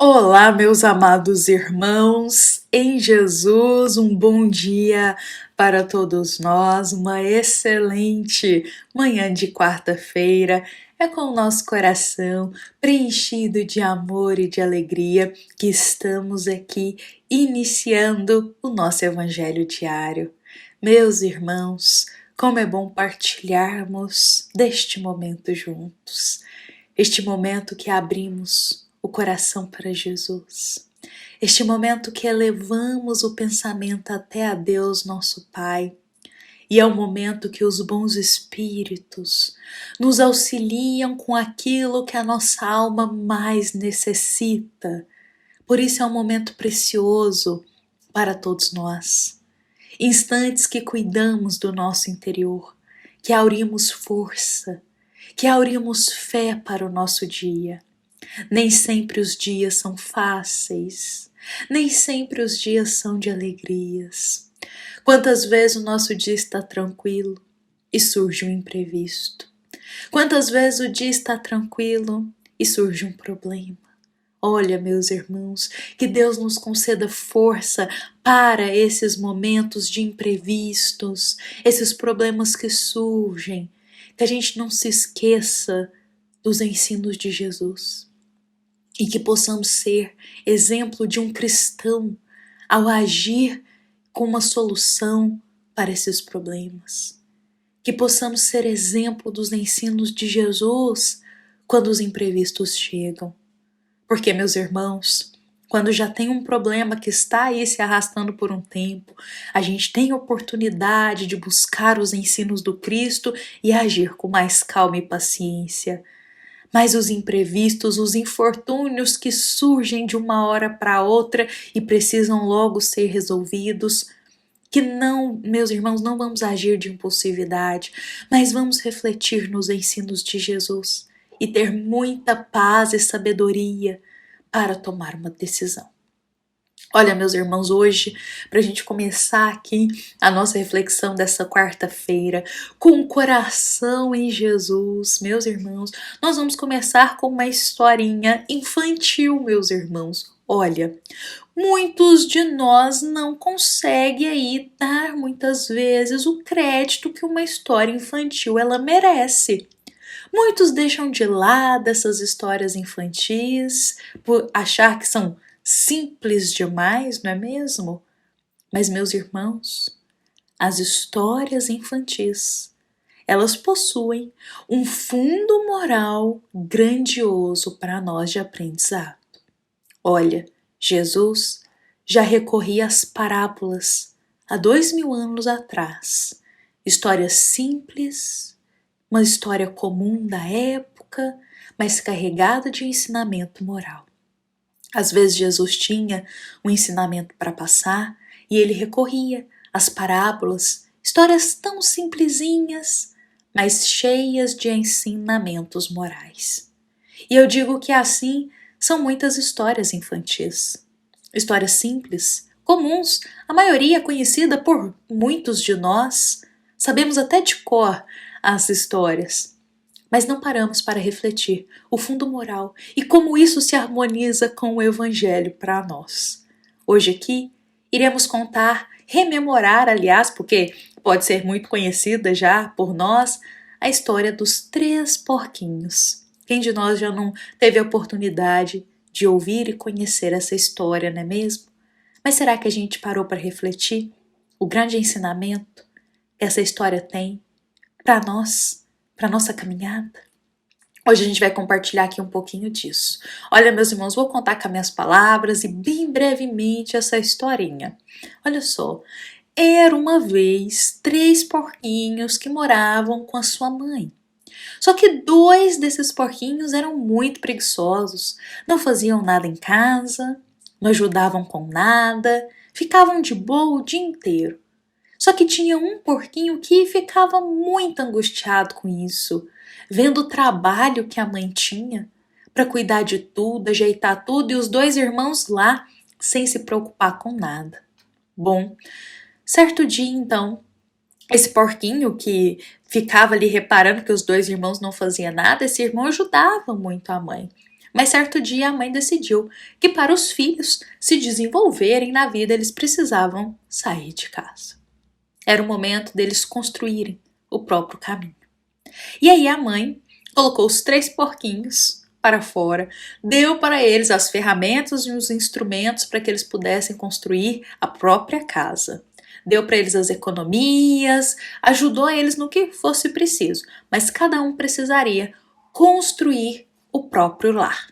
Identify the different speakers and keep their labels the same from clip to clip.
Speaker 1: Olá, meus amados irmãos, em Jesus, um bom dia para todos nós, uma excelente manhã de quarta-feira. É com o nosso coração preenchido de amor e de alegria que estamos aqui iniciando o nosso Evangelho diário. Meus irmãos, como é bom partilharmos deste momento juntos. Este momento que abrimos o coração para Jesus. Este momento que elevamos o pensamento até a Deus, nosso Pai. E é o momento que os bons espíritos nos auxiliam com aquilo que a nossa alma mais necessita. Por isso é um momento precioso para todos nós. Instantes que cuidamos do nosso interior, que aurimos força, que aurimos fé para o nosso dia. Nem sempre os dias são fáceis, nem sempre os dias são de alegrias. Quantas vezes o nosso dia está tranquilo e surge um imprevisto? Quantas vezes o dia está tranquilo e surge um problema? Olha, meus irmãos, que Deus nos conceda força para esses momentos de imprevistos, esses problemas que surgem, que a gente não se esqueça dos ensinos de Jesus e que possamos ser exemplo de um cristão ao agir com uma solução para esses problemas. Que possamos ser exemplo dos ensinos de Jesus quando os imprevistos chegam. Porque, meus irmãos, quando já tem um problema que está aí se arrastando por um tempo, a gente tem a oportunidade de buscar os ensinos do Cristo e agir com mais calma e paciência. Mas os imprevistos, os infortúnios que surgem de uma hora para outra e precisam logo ser resolvidos, que não, meus irmãos, não vamos agir de impulsividade, mas vamos refletir nos ensinos de Jesus e ter muita paz e sabedoria para tomar uma decisão. Olha, meus irmãos, hoje, para a gente começar aqui a nossa reflexão dessa quarta-feira, com o coração em Jesus, meus irmãos, nós vamos começar com uma historinha infantil, meus irmãos. Olha, muitos de nós não conseguem aí dar muitas vezes o crédito que uma história infantil ela merece. Muitos deixam de lado essas histórias infantis por achar que são simples demais, não é mesmo? Mas, meus irmãos, as histórias infantis, elas possuem um fundo moral grandioso para nós de aprendizado. Olha, Jesus já recorria às parábolas há 2000 anos atrás. Histórias simples, uma história comum da época, mas carregada de ensinamento moral. Às vezes Jesus tinha um ensinamento para passar e ele recorria às parábolas, histórias tão simplesinhas, mas cheias de ensinamentos morais. E eu digo que assim são muitas histórias infantis. Histórias simples, comuns, a maioria conhecida por muitos de nós. Sabemos até de cor as histórias, mas não paramos para refletir o fundo moral e como isso se harmoniza com o Evangelho para nós. Hoje aqui iremos rememorar, aliás, porque pode ser muito conhecida já por nós, a história dos 3 porquinhos. Quem de nós já não teve a oportunidade de ouvir e conhecer essa história, não é mesmo? Mas será que a gente parou para refletir o grande ensinamento que essa história tem para nós? Para nossa caminhada? Hoje a gente vai compartilhar aqui um pouquinho disso. Olha, meus irmãos, vou contar com as minhas palavras e bem brevemente essa historinha. Olha só, era uma vez 3 porquinhos que moravam com a sua mãe. Só que 2 desses porquinhos eram muito preguiçosos, não faziam nada em casa, não ajudavam com nada, ficavam de boa o dia inteiro. Só que tinha um porquinho que ficava muito angustiado com isso, vendo o trabalho que a mãe tinha para cuidar de tudo, ajeitar tudo e os 2 irmãos lá sem se preocupar com nada. Bom, certo dia então, esse porquinho que ficava ali reparando que os 2 irmãos não faziam nada, esse irmão ajudava muito a mãe. Mas certo dia a mãe decidiu que para os filhos se desenvolverem na vida eles precisavam sair de casa. Era o momento deles construírem o próprio caminho. E aí a mãe colocou os 3 porquinhos para fora, deu para eles as ferramentas e os instrumentos para que eles pudessem construir a própria casa. Deu para eles as economias, ajudou eles no que fosse preciso, mas cada um precisaria construir o próprio lar.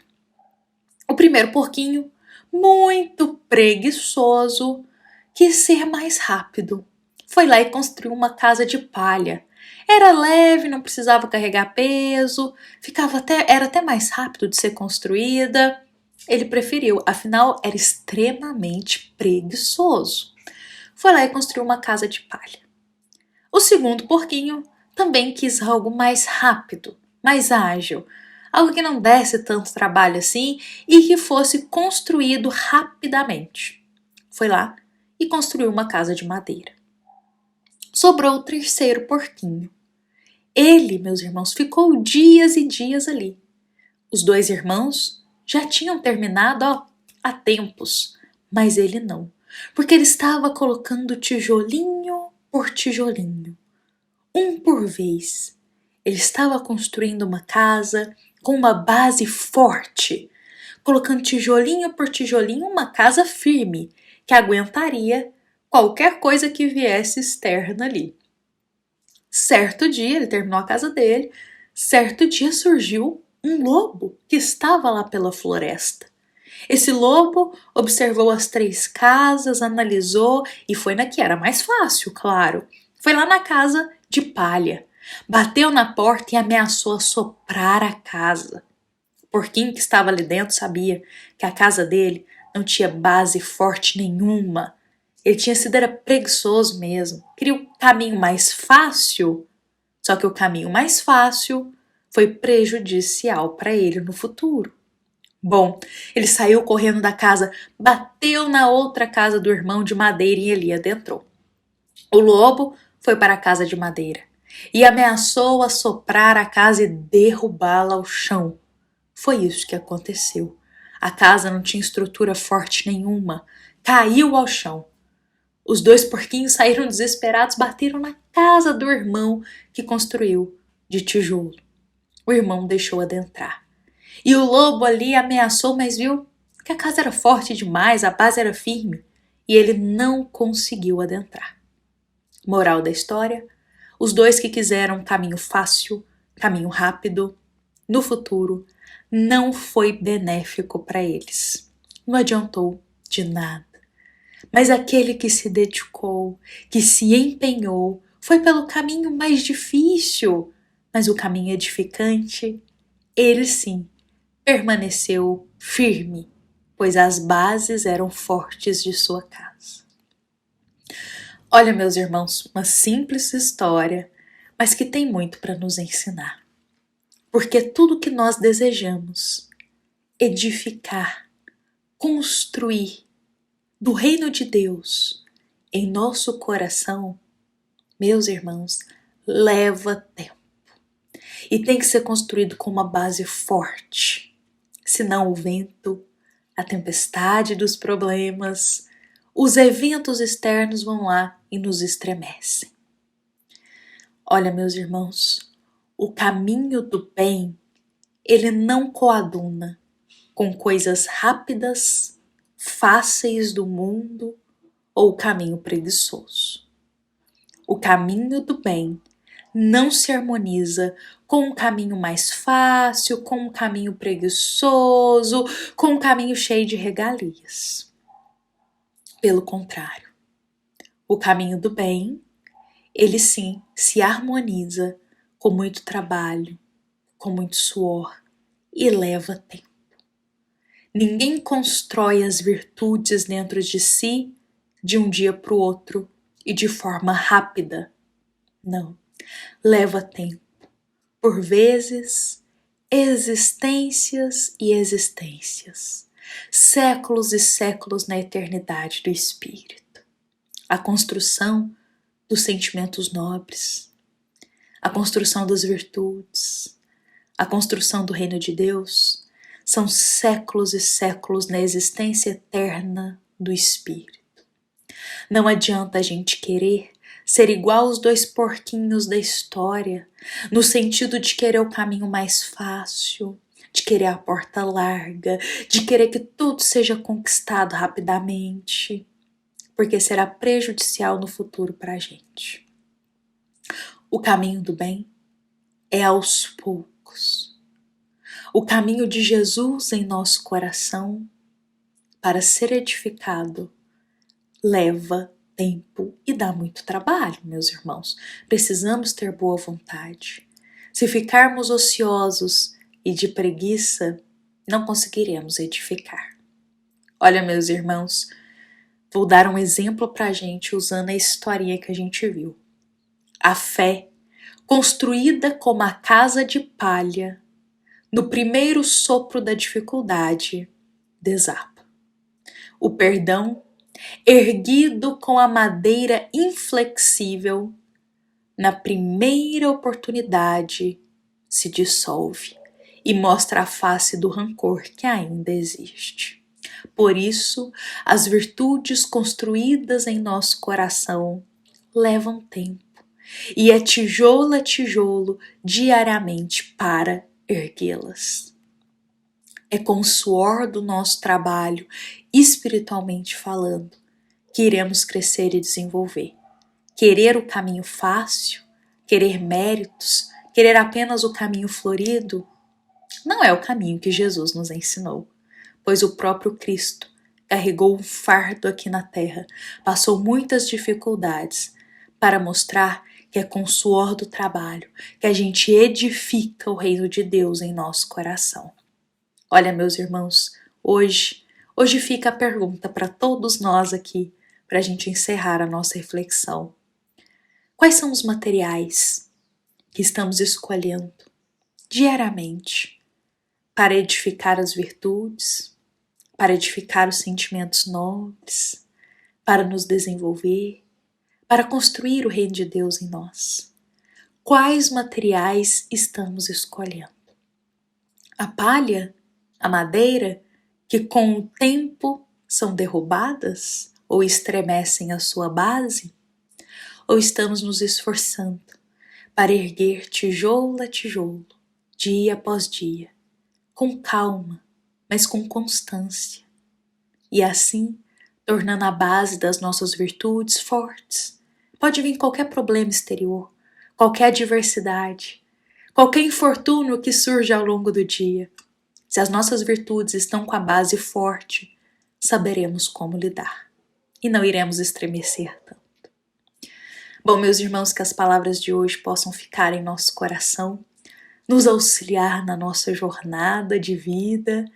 Speaker 1: O primeiro porquinho, muito preguiçoso, quis ser mais rápido. Foi lá e construiu uma casa de palha. Era leve, não precisava carregar peso, era até mais rápido de ser construída. Ele preferiu, afinal era extremamente preguiçoso. Foi lá e construiu uma casa de palha. O segundo porquinho também quis algo mais rápido, mais ágil, algo que não desse tanto trabalho assim e que fosse construído rapidamente. Foi lá e construiu uma casa de madeira. Sobrou o terceiro porquinho. Ele, meus irmãos, ficou dias e dias ali. Os 2 irmãos já tinham terminado há tempos, mas ele não, porque ele estava colocando tijolinho por tijolinho, um por vez. Ele estava construindo uma casa com uma base forte, colocando tijolinho por tijolinho uma casa firme que aguentaria qualquer coisa que viesse externa ali. Certo dia, ele terminou a casa dele, certo dia surgiu um lobo que estava lá pela floresta. Esse lobo observou as 3 casas, analisou e foi na que era mais fácil, claro. Foi lá na casa de palha, bateu na porta e ameaçou assoprar a casa. O porquinho que estava ali dentro sabia que a casa dele não tinha base forte nenhuma. Ele tinha sido era preguiçoso mesmo, queria o caminho mais fácil, só que o caminho mais fácil foi prejudicial para ele no futuro. Bom, ele saiu correndo da casa, bateu na outra casa do irmão de madeira e ele adentrou. O lobo foi para a casa de madeira e ameaçou assoprar a casa e derrubá-la ao chão. Foi isso que aconteceu. A casa não tinha estrutura forte nenhuma, caiu ao chão. Os 2 porquinhos saíram desesperados, bateram na casa do irmão que construiu de tijolo. O irmão deixou adentrar. E o lobo ali ameaçou, mas viu que a casa era forte demais, a base era firme, e ele não conseguiu adentrar. Moral da história: os 2 que quiseram caminho fácil, caminho rápido, no futuro, não foi benéfico para eles. Não adiantou de nada. Mas aquele que se dedicou, que se empenhou, foi pelo caminho mais difícil, mas o caminho edificante, ele sim permaneceu firme, pois as bases eram fortes de sua casa. Olha, meus irmãos, uma simples história, mas que tem muito para nos ensinar. Porque tudo que nós desejamos edificar, construir do reino de Deus em nosso coração, meus irmãos, leva tempo. E tem que ser construído com uma base forte. Senão o vento, a tempestade dos problemas, os eventos externos vão lá e nos estremecem. Olha, meus irmãos, o caminho do bem, ele não coaduna com coisas rápidas, fáceis do mundo ou o caminho preguiçoso. O caminho do bem não se harmoniza com um caminho mais fácil, com um caminho preguiçoso, com um caminho cheio de regalias. Pelo contrário, o caminho do bem, ele sim se harmoniza com muito trabalho, com muito suor e leva tempo. Ninguém constrói as virtudes dentro de si de um dia para o outro e de forma rápida. Não, leva tempo. Por vezes, existências e existências, séculos e séculos na eternidade do espírito. A construção dos sentimentos nobres, a construção das virtudes, a construção do reino de Deus são séculos e séculos na existência eterna do Espírito. Não adianta a gente querer ser igual aos dois porquinhos da história, no sentido de querer o caminho mais fácil, de querer a porta larga, de querer que tudo seja conquistado rapidamente, porque será prejudicial no futuro para a gente. O caminho do bem é aos poucos. O caminho de Jesus em nosso coração, para ser edificado, leva tempo e dá muito trabalho, meus irmãos. Precisamos ter boa vontade. Se ficarmos ociosos e de preguiça, não conseguiremos edificar. Olha, meus irmãos, vou dar um exemplo para a gente usando a historinha que a gente viu. A fé, construída como a casa de palha, no primeiro sopro da dificuldade, desaba. O perdão, erguido com a madeira inflexível, na primeira oportunidade se dissolve e mostra a face do rancor que ainda existe. Por isso, as virtudes construídas em nosso coração levam tempo e é tijolo a tijolo diariamente para erguê-las. É com o suor do nosso trabalho, espiritualmente falando, que iremos crescer e desenvolver. Querer o caminho fácil, querer méritos, querer apenas o caminho florido, não é o caminho que Jesus nos ensinou, pois o próprio Cristo carregou um fardo aqui na terra, passou muitas dificuldades para mostrar que é com o suor do trabalho que a gente edifica o reino de Deus em nosso coração. Olha, meus irmãos, hoje fica a pergunta para todos nós aqui, para a gente encerrar a nossa reflexão. Quais são os materiais que estamos escolhendo diariamente para edificar as virtudes, para edificar os sentimentos nobres, para nos desenvolver, para construir o reino de Deus em nós? Quais materiais estamos escolhendo? A palha? A madeira, que com o tempo são derrubadas ou estremecem a sua base? Ou estamos nos esforçando para erguer tijolo a tijolo, dia após dia, com calma, mas com constância, e assim tornando a base das nossas virtudes fortes? Pode vir qualquer problema exterior, qualquer adversidade, qualquer infortúnio que surja ao longo do dia. Se as nossas virtudes estão com a base forte, saberemos como lidar e não iremos estremecer tanto. Bom, meus irmãos, que as palavras de hoje possam ficar em nosso coração, nos auxiliar na nossa jornada de vida.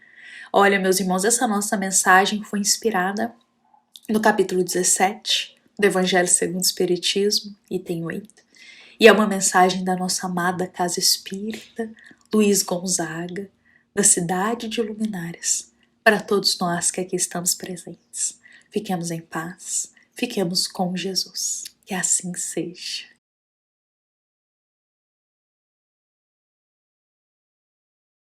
Speaker 1: Olha, meus irmãos, essa nossa mensagem foi inspirada no capítulo 17 do Evangelho segundo o Espiritismo, item 8, e é uma mensagem da nossa amada Casa Espírita, Luiz Gonzaga, da cidade de Luminárias, para todos nós que aqui estamos presentes. Fiquemos em paz, fiquemos com Jesus, que assim seja.